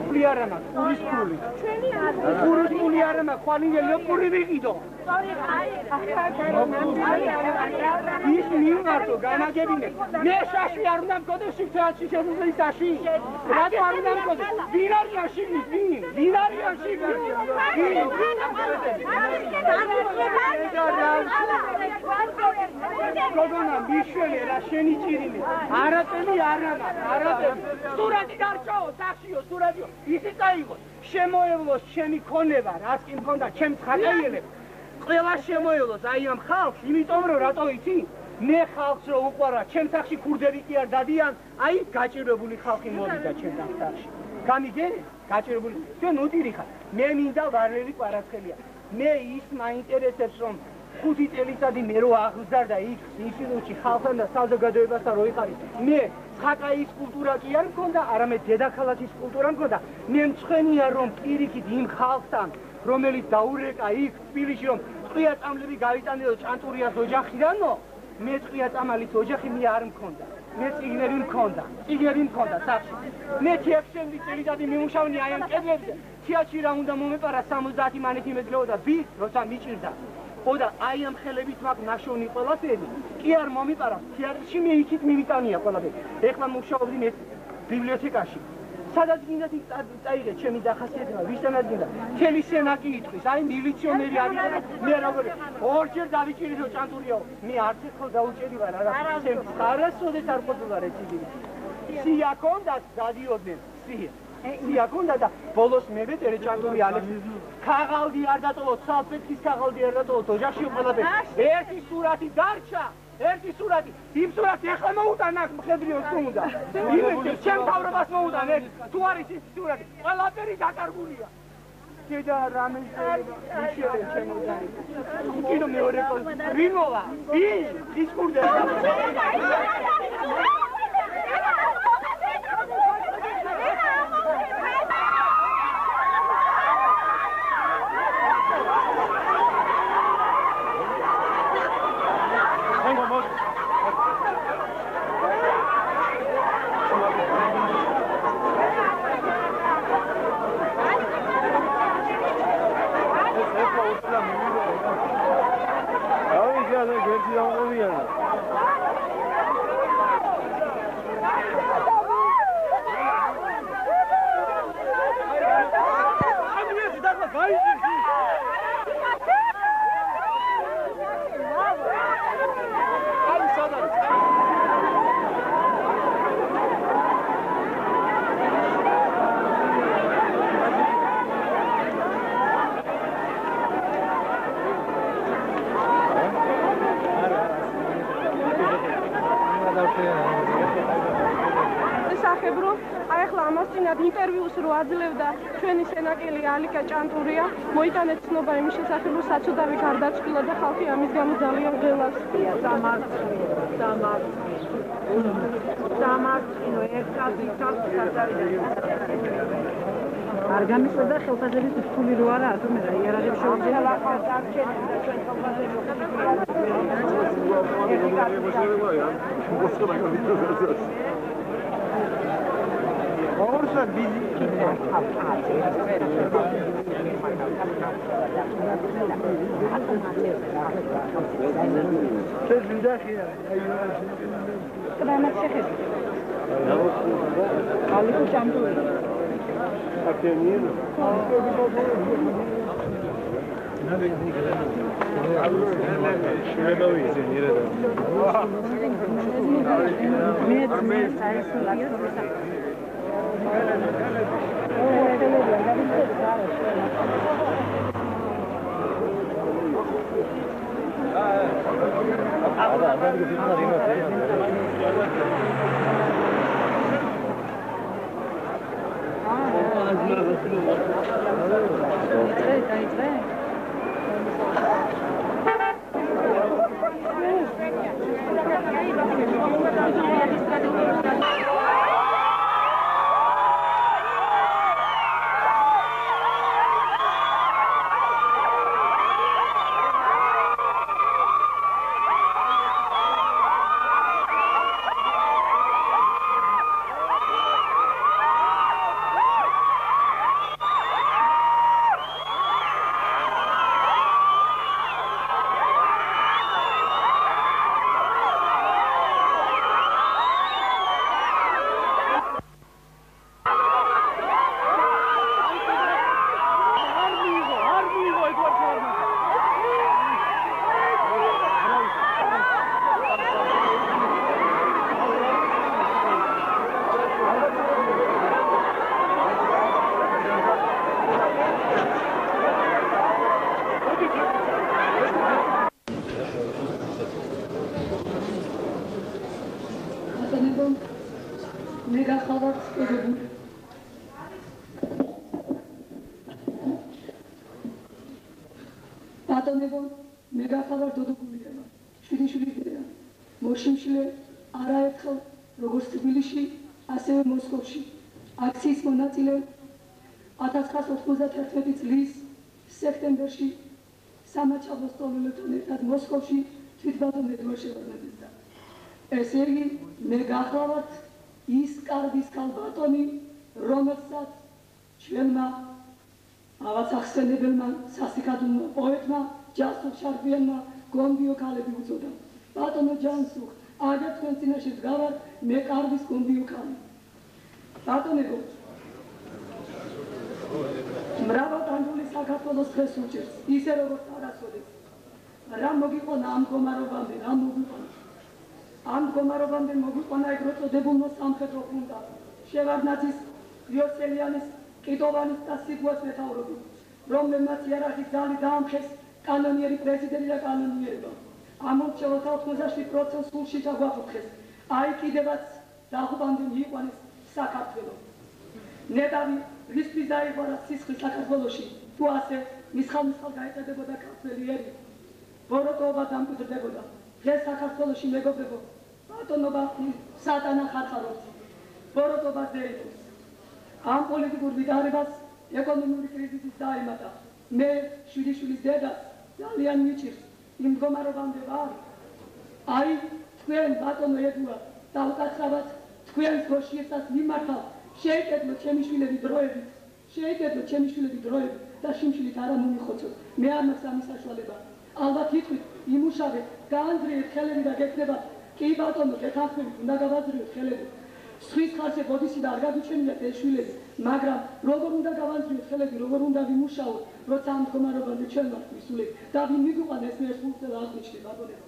Puliarama, puri. Puri puliarama, qualingelio puri vigido. Is Milmarto, Gana Gabine. Yes, I are not going to see Tashi. Radio are not going to Vinaria Shiggy, Vinaria Shiggy. Gogona, Michelle, Rasheni Chiri, Arateli Arana, Surati Darcho, Taxio, Suradio, is it Taigo? Shemoevo, Shemi Coneva, asking Honda, Chem Kayele. Ყველა შემოელოს, აი ამ ხალხს, იმიტომ რომ რატო იცი? მე ხალხს რო უყვარა, ჩემ სახში ქურდები კი არ დადიან, აი გაჭირებული ხალხი მოვიდა ჩემ სახში. გამიგერე? გაჭირებული. ჩვენ უდირი ხარ. მე მინდა ვარელი კვარაცხელია. მე ის მაინტერესებს რომ 5 წელიწადი მე რო აღზარდა იქ ინსტიტუტში ხალხთან და საზოგადოებასთან რო იყარი. მე ხაკაის კულტურა კი არ მქონდა, არამედ დედაქალაქის კულტურა მქონდა. მე მწვენია რომ პირიქით იმ ხალხთან რომელიც დაურეკა იქ თბილისში რომ წყია წამლები გაიტანეო ჭანტურიას ოჯახიდანო მე წყია წამალის ოჯახი მე არ მქონდა მე წიგნები მქონდა სახში მე 10 წელიწადი მიმუშავნი აი ამ კედლებზე თეატრში რა უნდა მომეპარა 70 მანეთი მეძლეოდა ბის როცა მიჭირდა ხოდა აი ამ ხელებით მაგ ნაშოვნი ყველაფერი კი არ მომიპარა თეატრში მე იქით მიმიტანია ყველაფერი ეხლა მუშაობდი მე ბიბლიოთეკაში სადაც გინდა წაიღე ჩემი დახასიათება ვისთანაც გინდა მთელი სენაკი იტყვის აი მილიციონერი არის მე როგორი ორჯერ დავიჭირო ჭანტურიაო მე არც ერთხელ დაუჭერი ვარ არა ჩემს არასოდეს არ ყოფილა რეციდივი სია კონდა დადიოდნენ სია კონდა და ბოლოს მე ვეტერე ჭანტური ალექს ქაღალდი არ დატოვო ცალფეთის ქაღალდი არ დატოვო ოჯახში ყველაფერი ერთი სურათი დარჩა ერთი სურათი, იმ სურათს ეხლა მოუტან აქ მხედრიოს თუ უნდა. იმედი ჩემ თავრობას მოუტან ეს თუ არის ის სურათი, ყველაფერი დაკარგულია. დედა რამე მიშელე ჩემოდანი. კიდო მეორე რინოვა, ის კურდა. ინტერვიუს რო აძლევდა ჩვენი სენაკელი ალიკა ჭანტურია მოიტანეთ ცნობა იმის შესახებ რომ საცუდავი გარდაცვლილა და ხალხი ამის გამო ძალიან ღელავს სამართლო ერთად არ გამისვლა ხელფასების რთული რო არა თუმცა რა იარაღებს შეუძლია Orsa bizi მე გახავართ წოდებული. ბატონებო, მე გახავართ დოდოგულია. შვიდი დედა. მოშიმშილე არაერთხელ როგორც თბილისში, ასევე მოსკოვში აქციის მონაწილე 1991 წლის სექტემბერში სამაჩაბლოს ტოლელებთან ერთად მოსკოვში თვითბატონ ედუარდ შევარდნაძესთან. ესე იგი, მე გახლავართ ის კარგის ქალბატონი, რომელსაც ჩვენმა ავაცახსენებელმა სასიკადულმა პოეტმა ჯანსუხ შარბიანმა გომბიო ქალები უწოდა. ბატონო ჯანსუხ, აგერ თქვენ წინაშე დგავარ, მე კარგის გომბიო ქალი. ბატონებო, მრავალტანჯული საქართველოს დღეს უჭერს, ისე როგორც არასოდეს. რა მოგიყვანა ამ მდგომარეობამდე, რა მოგიყვანა? ამ მდგომარეობამდე მოგიყვანა ეგ როწოდებულნო სამხედრო ხუნტა, შევარდნაძის, ლიოცელიანის, კიტოვანის და სიგუას მეთაურობით, რომლებმაც იარაღი ძალი დაამხეს კანონიერი პრეზიდენტი და კანონიერება. ამორჩეულთა 87% სულში ჩაგვაფრთხეს. აი კიდევაც დაღუპამდე მიიყვანეს საქართველო. ნეტავი რისთვის დაიღვარა სისხლი საქართველოში, თუ ასე მისხალ გაეწედებოდა ქართველი ერი. ბოროტობა დამკვიდრდებოდა. დღეს საქართველოში მეგობრებო, ბატონობა სატანა ხარხარობს. ბოროტობა ზეიმობს. ამ პოლიტიკურ ვითარებას ეკონომიკური კრიზისის დაემატა. მე შვიდიშვილის დედას ძალიან მიჭირს იმ მდგომარეობამდე ვარ. აი თქვენ ბატონო ედუარდ დავუკაცრავად თქვენს გოშიესას მიმართავ. შეიკედლოთ ჩემი შვილები დროებით, შეიკედლოთ ჩემი შვილები დროებით და შიმშილით არა მომიხოცოთ. მე არ მაქვს ამის საშუალება. ალბათ იტყვით, იმუშავეთ, გაანძრიეთ ხელები და გექნებათ. კი ბატონო, გეთანხმებით, უნდა გავაძრიოთ ხელები. სხვის ხარჯზე ბოდიში და არ გაგიჩვენიათ ეს შვილები, მაგრამ როგორ უნდა გავანძრიოთ ხელები, როგორ უნდა ვიმუშაოთ, როცა ამ მდგომარეობამდე ჩვენ ვართ მისულები და ვინ მიგვიყვანა ეს მე სულწელა აღნიშნე ბატონებო.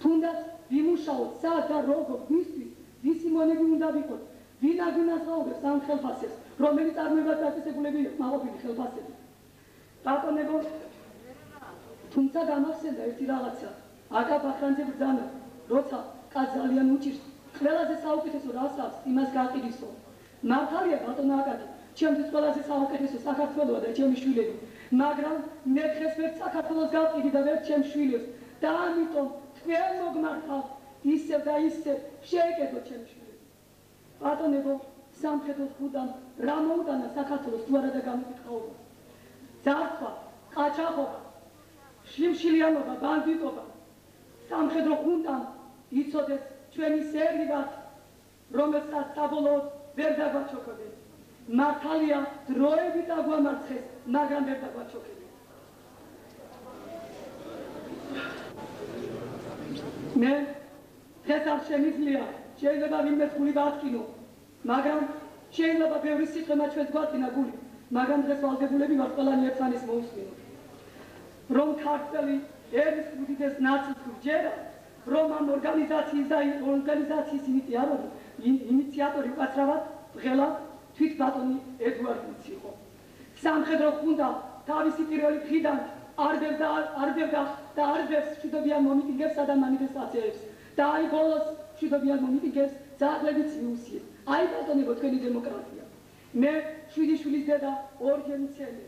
თუნდაც ვიმუშაოთ, სად და როგორ, ვისთვის, ვისი მონები უნდა ვიყოთ, ვინ აგვინაზღაურებს ამ ხელფასებს, რომელიც წარმოებად დაწესებულები მაყოფილი ხელფასები. ბატონებო, თუმცა გამახსენდა ერთი რაღაცა, აკა ბახრანძე ბრძანა, როცა კაც ძალიან უჭირს, ყველაზე საუკეთესო რას აქვს, იმას გაყიდისო. მართალია ბატონო აკაკი, ჩემთვის ყველაზე საუკეთესო საქართველოა და ჩემი შვილები, მაგრამ მე დღეს ვერ საქართველოს გავყიდი და ვერ ჩემს შვილებს და ამიტომ თქვენ მოგმართავ ისევ და ისევ შეეკედოთ ჩემი შვილები. ბატონებო, სამხედროს ხუდამ რა მოუტანა საქართველოს თუ არა და გამოკითხაობა. ძარცვა, ყაჩაღობა, შიმშილიანობა, ბანდიტობა, სამხედრო ხუნტამ იცოდეს ჩვენი სერგი ვართ, რომელსაც საბოლოოდ ვერ დაგვაჩოქებენ. მართალია დროებით დაგვამარცხეს, მაგრამ ვერ დაგვაჩოქებენ. მე დღეს არ შემიძლია, შეიძლება ვინმე გული გაათკინო, მაგრამ შეიძლება ბევრი სიტყვა ჩვენს გვატკინა გული, მაგრამ დღეს ვალდებულები ვართ ყველანი ერთმანეთს მოусმინოთ. რომ ქართველი ერის უდიდეს ნაწილს გვჯერა, რომ ამ ორგანიზაციის ინიციატორი უკაცრავად ღელად თვით ბატონი ედუარდიც იყო. სამხედრო ხუნტა თავისი პირველი დღიდან არ ბევს მშვიდობიან მომიტინგებსა და მანიფესტაციებს და აი ბოლოს მშვიდობიან მომიტინგებს ძაღლებიც მიუსიეს. აი ბატონებო, თქვენი დემოკრატია. მე შვიდიშვილის დედა ორჯერ მცემე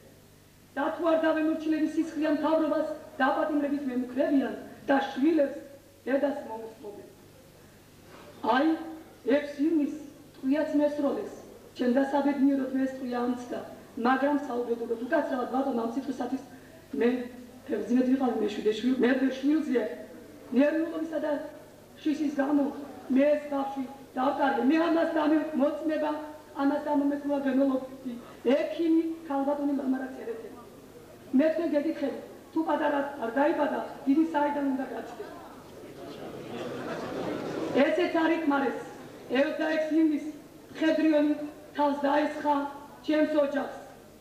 და თუ არ დავემორჩილები სისხლიან მთავრობას დაპატიმრებით მემუქრებიან და შვილებს დედას მომუსწრობენ. აი, 6 ივნის ტყვიაც მესროლეს, ჩემ დასაბედნიეროდ მე ეს ტყვია ამცდა, მაგრამ საუბედუროდ უკაცრავად ბატონო ამ სიტყვისათვის მე ხებძინეთ ვიყავი მე შვილზე ნერვიულობისა და შიშის გამო მე ეს ბავშვი დავკარგე. მე ამას მოწმება, ამას დამომეცნობა გენოლოგი, ექიმი ქალბატონი მამარაც ერეთება. მე თქვენ გეკითხებით, თუ პატარა არ დაიბადა, დიდი საიდან უნდა გაჩნდეს. ესეც არ იკმარეს. 26 ივნის მხედრიონი თავს დაესხა ჩემს ოჯახს,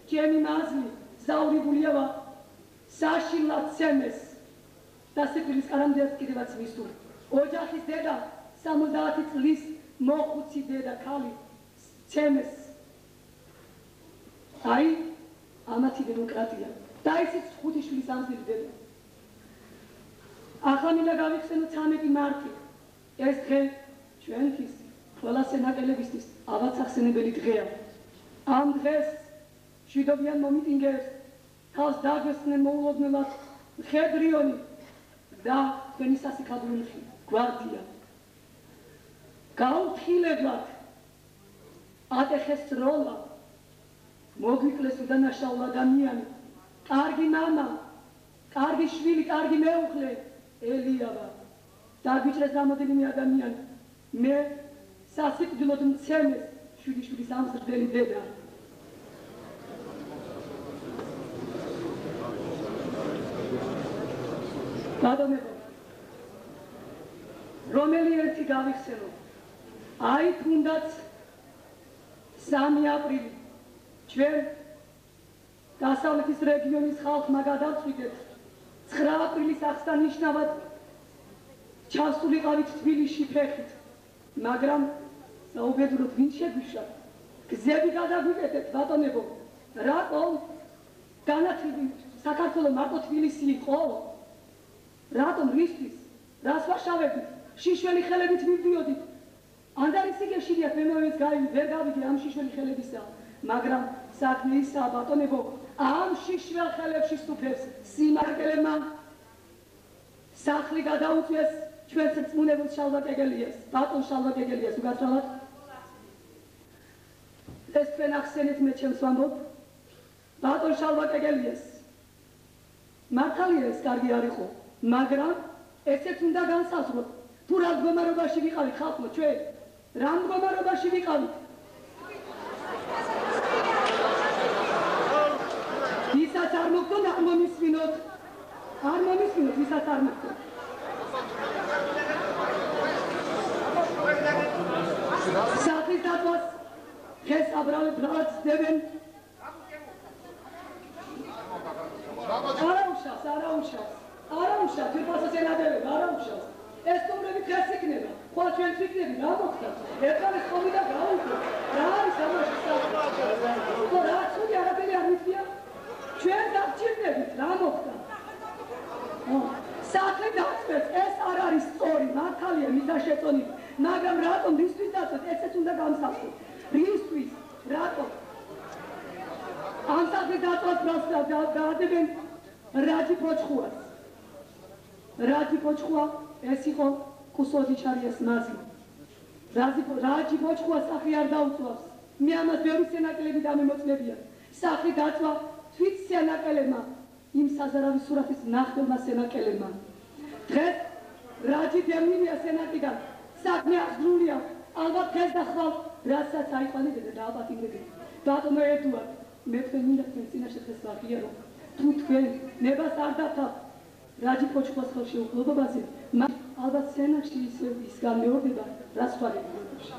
ჩემი მაზლი ზაურებულია საშინლად ცემეს და სიკვდილის კარამდეაც კიდევაც მისული. ოჯახის დედა 70 წლის მოხუცი დედა ქალი ცემეს. აი, ამათი დემოკრატია. და ისიც 5 შვილის ამზირი დედა. ახლა მინდა გავიხსენო 13 მარტი. ეს დღე ჩვენთვის ყველა სენაკელებისთვის ალბათ სახსენებელი დღეა. ამ დღეს მშვიდობიან მომიტინგეებს თავს დაგვესწნენ მოულოდნელად მხედრიონი და თქვენი სასიქადრო გვარდია. გაუთხილებლად ატეხეს როლა მოგვიკლეს უდანაშაულ ადამიანი, კარგი მამა, კარგი შვილი, კარგი მეუღლე ელიავა. დაგვიჭრეს რამოდენიმე ადამიანი. მე სასიკვდილოდ მცემეს შვიდის ამზრდელი დედა. ბატონებო, რომელი ერთი გავიხსენო, აი თუნდაც 3 აპრილი ჩვენ დასავლეთის რეგიონის ხალხმა გადავწყვიტეთ 9 აპრილის აღსანიშნავად ჩავსულიყავით თბილისში ფეხით, მაგრამ საუბედუროდ ვინ შეგვიშვა? გზები გადაგვიკეთეთ, ბატონებო, რატომ განათლები საქართველოს მარტო თბილისი იყო? რატომ რისთვის? რას ვაშავებით? შიშველი ხელებით მივდიოდით. ანდარის იგეშიათ მემოებს ვერ გავიგე ამ შიშველი ხელებისა, მაგრამ საქმე ისაა, ბატონებო, ამ შიშველ ხელებში სტუფებს სიმართლებმა სახლი გადაუწვიეს ჩვენს რწმუნებულ შალვა კეგელიას, ბატონ შალვა კეგელიას უგაცრავად. ეს თქვენ ახსენეთ, მე ჩემს ვამბობ, ბატონ შალვა კეგელიას. მართალია ეს კარგი არ იყო, მაგრამ ესეც უნდა განსაზღვროთ, თუ რა მდგომარეობაში ვიყავით ხალხო ჩვენ, რა მდგომარეობაში ვიყავით. ვისაც არ მოგდონ, არ მომისმინოთ, ვისაც არ მოგდონ. სახლის დაწვას დღეს აბრალებს ძდებენ. არაუშავს, თვითონაც ენადებენ, არაუშავს. ეს სტუმრები დღეს იქნება, ხოლო ჩვენ ვიქნები, რა მოხდა? ერთხელ ეს ყომი და გაუშვო. რა არის ამაში საქმე? რა ცუდი არაფერი არ მიწია? ჩვენ დაგჭირდებით, რა მოხდა? სახლი დაწვეს, ეს არ არის სწორი, მართალია მიზაშეწონილი, მაგრამ რატომ რისთვის დაწვეს, ესეც უნდა განსაზღვროთ. რისთვის? რატომ? ამ სახლის დაწვას გაადებენ რაჯი ფოჩხუას. რაჯი ფოჩხუა ეს იყო კუსოდიჩარიას მაზლი. რაჯი ფოჩხუა სახი არ დაუწვავს. მე ამას ბევრი სენაკლები დამემოწმებია. სახი დაწვა თვით სენაკლებმა, იმ საზარავის სურათის ნახტელმა სენაკლებმა. დღეს რაჯი დემინია სენატიდან. საქმე აღძრულია. ალბათ დღეს და ხვალ რასაც აიყვანებდა და დააპატიმრებდა. ბატონო ედუარდ, მე თქვენ მინდა თქვენ წინაშე დღეს ვაღიარო. თუ თქვენ ნებას არ დათავთ რაჯი ფოჩხუას ხელში უყლობობაზე, ალბათ სენატში ის განმეორდება, რა სხვა რეგიონებში.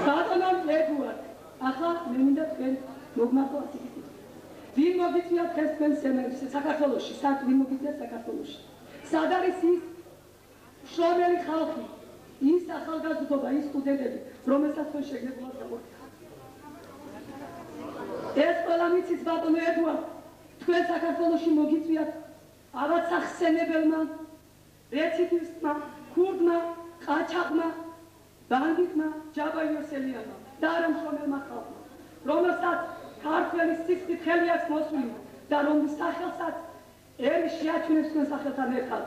ბატონო ედუარდ, ახლა მე მინდა თქვენ მოგმართო ასეთი კითხვა. ვინ მოგიწვიათ დღეს თქვენ საქართველოში? ვინ მოგიწვიათ საქართველოში? სად არის ის შრომელი ხალხი, ის ახალგაზრდობა, ის სტუდენტები, რომელსაც თქვენ შეგნებულად გაგვაკეთეთ? ეს ყველა მიცის, ბატონო ედუარდ, თქვენ საქართველოში მოგიწვიათ რაღაც სახსენებელმა, რეციდივისტმა, ქურდმა, ყაჩაღმა, ბანდიტმა, ჯაბაიოსელიანმა და არა მშრომელმა ხალხმა, რომელსაც ქართველის სისხლით ხელი აქვს მოსული და რომლის სახელსაც ელი შეაჩვენებს თქვენ სახელთან ერთად.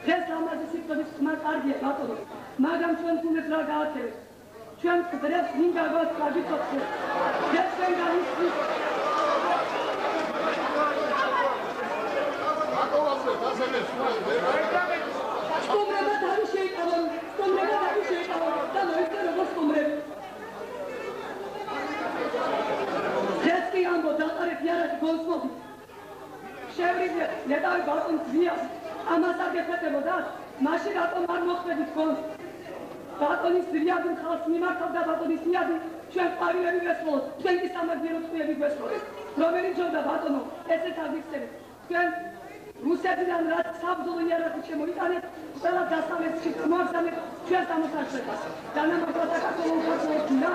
დღეს ამაზე სიტყვის ხმა კარგია, ბატონო, მაგრამ ჩვენ თუნდაც რა გააკეთებთ? ჩვენ გვდრებს ვინ გაგვაქვს გაგიწოცხლეთ. დღეს ჩვენ განიცდის სტუმრება თავი შეიკავონ და მოიქცე როგორც სტუმრები. დღეს კი ამბო დაყარეთ იარაღი გონსმოდით. შევრიძეთ ნეტავი ბატონ ძვიას, ამას არ გეხვეწებოდათ? მაშინ რატომ არ მოხვედით გონს? ბატონის ძვიადი ხალხს მიმართავდა ბატონის ძვიადი, ჩვენ ყვავილები ვესმოლოთ, თქვენ კი სამაგიერო წყვილები გვესმოლეთ. რომელი ჯობდა ბატონო, ესეც აგიხსენეთ. თქვენ რუსეთიდან რაც საბრძოლო იარაღი შემოიტანეთ, ყველა დასავლეთში მოაგზავნეთ ჩვენს დამოსახლებას. დანამატად საქართველოს უხარშეებინა,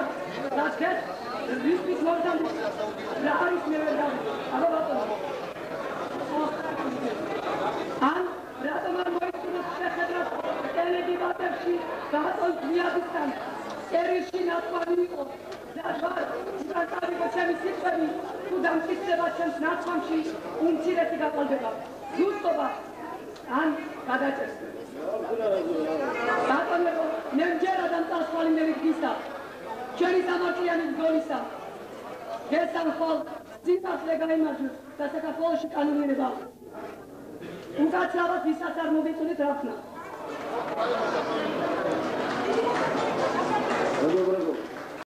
რაც დღეს რისთვის მოგზავნეთ, რა არის მე ვერ გავიგე. აბა ბატონო. ან რატომ არ მოიწვიეთ შეხედრათ უმცირესი გაყალბება ზუსტობა ან გადაჭერს ბატონებო მე მჯერადამ წასვალი მე ვიქისა ჩვენი სამართლიანი ბრძოლისა გესამხოლ სიცოცხლე გაიმარჯვოს და საქართველოში კანონიერება უკაცრავად ვისაც არ მოგეწონეთ რაფნა